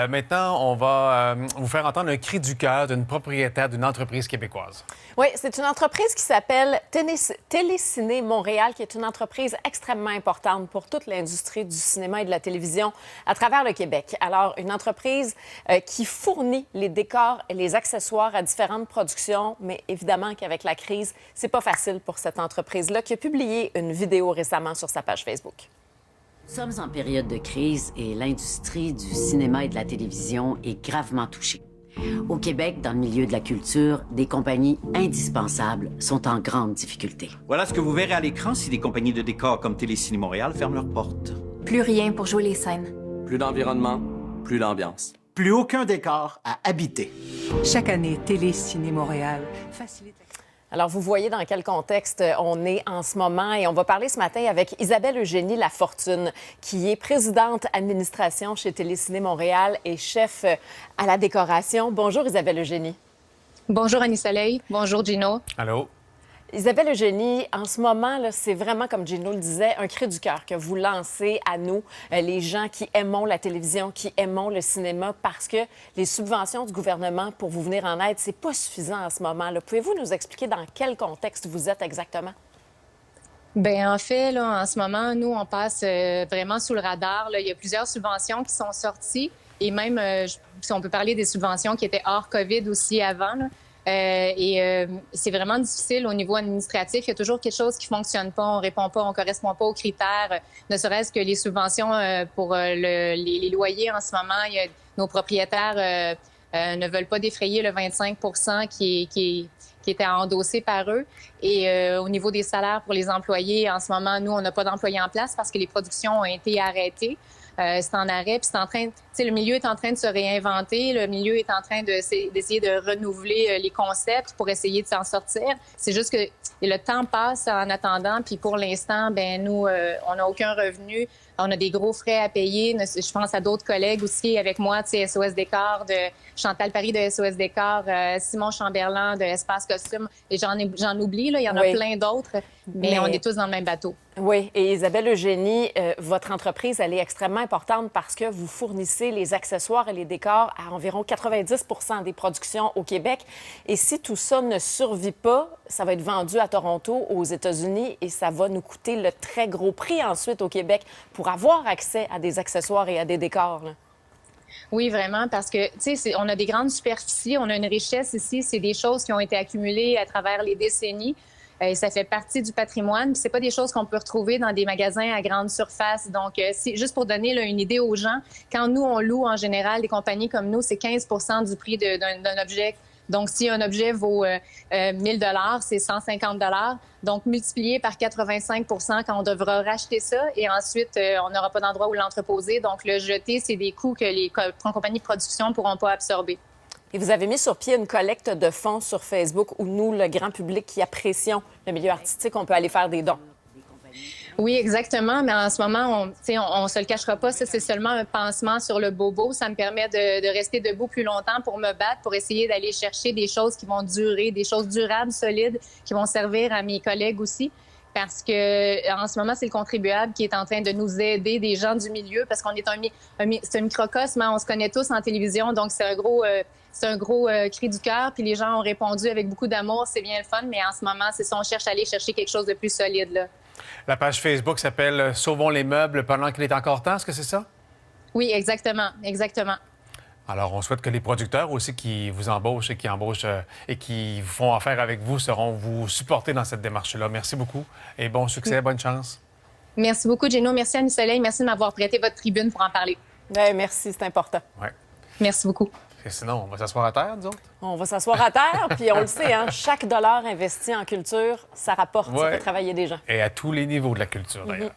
Maintenant, on va vous faire entendre un cri du cœur d'une propriétaire d'une entreprise québécoise. Oui, c'est une entreprise qui s'appelle Téléciné Montréal, qui est une entreprise extrêmement importante pour toute l'industrie du cinéma et de la télévision à travers le Québec. Alors, une entreprise qui fournit les décors et les accessoires à différentes productions, mais évidemment qu'avec la crise, c'est pas facile pour cette entreprise-là qui a publié une vidéo récemment sur sa page Facebook. Nous sommes en période de crise et l'industrie du cinéma et de la télévision est gravement touchée. Au Québec, dans le milieu de la culture, des compagnies indispensables sont en grande difficulté. Voilà ce que vous verrez à l'écran si des compagnies de décors comme Téléciné Montréal ferment leurs portes. Plus rien pour jouer les scènes. Plus d'environnement, plus d'ambiance. Plus aucun décor à habiter. Chaque année, Téléciné Montréal facilite... Alors, vous voyez dans quel contexte on est en ce moment et on va parler ce matin avec Isabelle Eugénie Lafortune, qui est présidente administration chez Téléciné Montréal et chef à la décoration. Bonjour Isabelle Eugénie. Bonjour Annie-Soleil. Bonjour Gino. Allô? Isabelle Eugénie, en ce moment, là, c'est vraiment, comme Gino le disait, un cri du cœur que vous lancez à nous, les gens qui aimons la télévision, qui aimons le cinéma, parce que les subventions du gouvernement pour vous venir en aide, c'est pas suffisant en ce moment-là. Pouvez-vous nous expliquer dans quel contexte vous êtes exactement? Bien, en fait, là, en ce moment, nous, on passe vraiment sous le radar. Là. Il y a plusieurs subventions qui sont sorties et même, si on peut parler des subventions qui étaient hors COVID aussi avant, là. C'est vraiment difficile au niveau administratif. Il y a toujours quelque chose qui fonctionne pas, on répond pas, on correspond pas aux critères. Ne serait-ce que les subventions pour les loyers en ce moment, nos propriétaires ne veulent pas défrayer le 25 qui était endossé par eux. Et au niveau des salaires pour les employés, en ce moment, nous, on n'a pas d'employés en place parce que les productions ont été arrêtées. C'est en arrêt, puis c'est en train, le milieu est en train de se réinventer, le milieu est en train d'essayer de renouveler les concepts pour essayer de s'en sortir. C'est juste que le temps passe en attendant, puis pour l'instant, ben nous, on n'a aucun revenu, on a des gros frais à payer. Je pense à d'autres collègues aussi avec moi, SOS Décor, de Chantal Paris de SOS Décor, Simon Chamberlain de Espace Costume, et j'en oublie, là, il y en a plein d'autres, mais on est tous dans le même bateau. Oui, et Isabelle Eugénie, votre entreprise, elle est extrêmement importante parce que vous fournissez les accessoires et les décors à environ 90 des productions au Québec. Et si tout ça ne survit pas, ça va être vendu à Toronto, aux États-Unis, et ça va nous coûter le très gros prix ensuite au Québec pour avoir accès à des accessoires et à des décors, là. Oui, vraiment, parce que, tu sais, on a des grandes superficies, on a une richesse ici, c'est des choses qui ont été accumulées à travers les décennies. Ça fait partie du patrimoine. C'est pas des choses qu'on peut retrouver dans des magasins à grande surface. Donc, juste pour donner là, une idée aux gens, quand nous, on loue en général des compagnies comme nous, c'est 15 du prix d'un objet. Donc, si un objet vaut 1 000 c'est 150 Donc, multiplié par 85 quand on devra racheter ça. Et ensuite, on n'aura pas d'endroit où l'entreposer. Donc, le jeter, c'est des coûts que les compagnies de production ne pourront pas absorber. Et vous avez mis sur pied une collecte de fonds sur Facebook où nous, le grand public qui apprécions le milieu artistique, on peut aller faire des dons. Oui, exactement. Mais en ce moment, on se le cachera pas. Ça, c'est seulement un pansement sur le bobo. Ça me permet de rester debout plus longtemps pour me battre, pour essayer d'aller chercher des choses qui vont durer, des choses durables, solides, qui vont servir à mes collègues aussi. Parce que en ce moment, c'est le contribuable qui est en train de nous aider, des gens du milieu, parce qu'on est c'est un microcosme, hein, on se connaît tous en télévision, donc c'est un gros cri du cœur. Puis les gens ont répondu avec beaucoup d'amour, c'est bien le fun, mais en ce moment, c'est ça, on cherche à aller chercher quelque chose de plus solide, là. La page Facebook s'appelle « Sauvons les meubles pendant qu'il est encore temps ». Est-ce que c'est ça? Oui, exactement, exactement. Alors, on souhaite que les producteurs aussi qui vous embauchent et qui font affaire avec vous seront vous supporter dans cette démarche-là. Merci beaucoup et bon succès, bonne chance. Merci beaucoup, Gino. Merci, Annie-Soleil. Merci de m'avoir prêté votre tribune pour en parler. Bien, merci, c'est important. Ouais. Merci beaucoup. Et sinon, on va s'asseoir à terre, nous autres? On va s'asseoir à terre, puis on le sait, hein, chaque dollar investi en culture, ça rapporte, ça fait travailler des gens. Et à tous les niveaux de la culture, d'ailleurs.